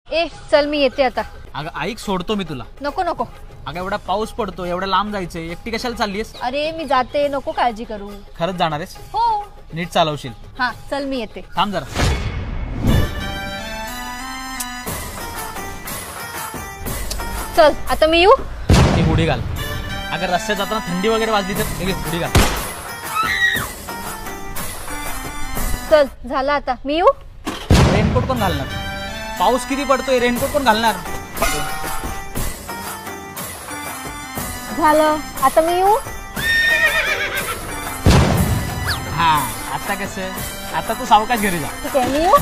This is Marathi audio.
ए चल मी येते आता. अगं ऐक, सोडतो मी तुला. नको नको. अगं एवढा पाऊस पडतो, एवढं लांब जायचंय, एकटी कशाला चाललीस? अरे मी जाते, नको काळजी करू. खरंच जाणार आहेस? हो. नीट चालवशील? हा चल मी येते. थांब जरा. चल आता मी येऊ. ती हुडी घाल. अगर रस्त्यात जाताना थंडी वगैरे वाजली तर हुडी घाल. चल झालं आता मी येऊ. रेनकोट पण घालणार? पाऊस किती पडतोय, रेनकोट पण घालणार? झालं आता मी येऊ. हा आता कसं, आता तू सावकाश घरी जा. ठीक आहे मी येऊ.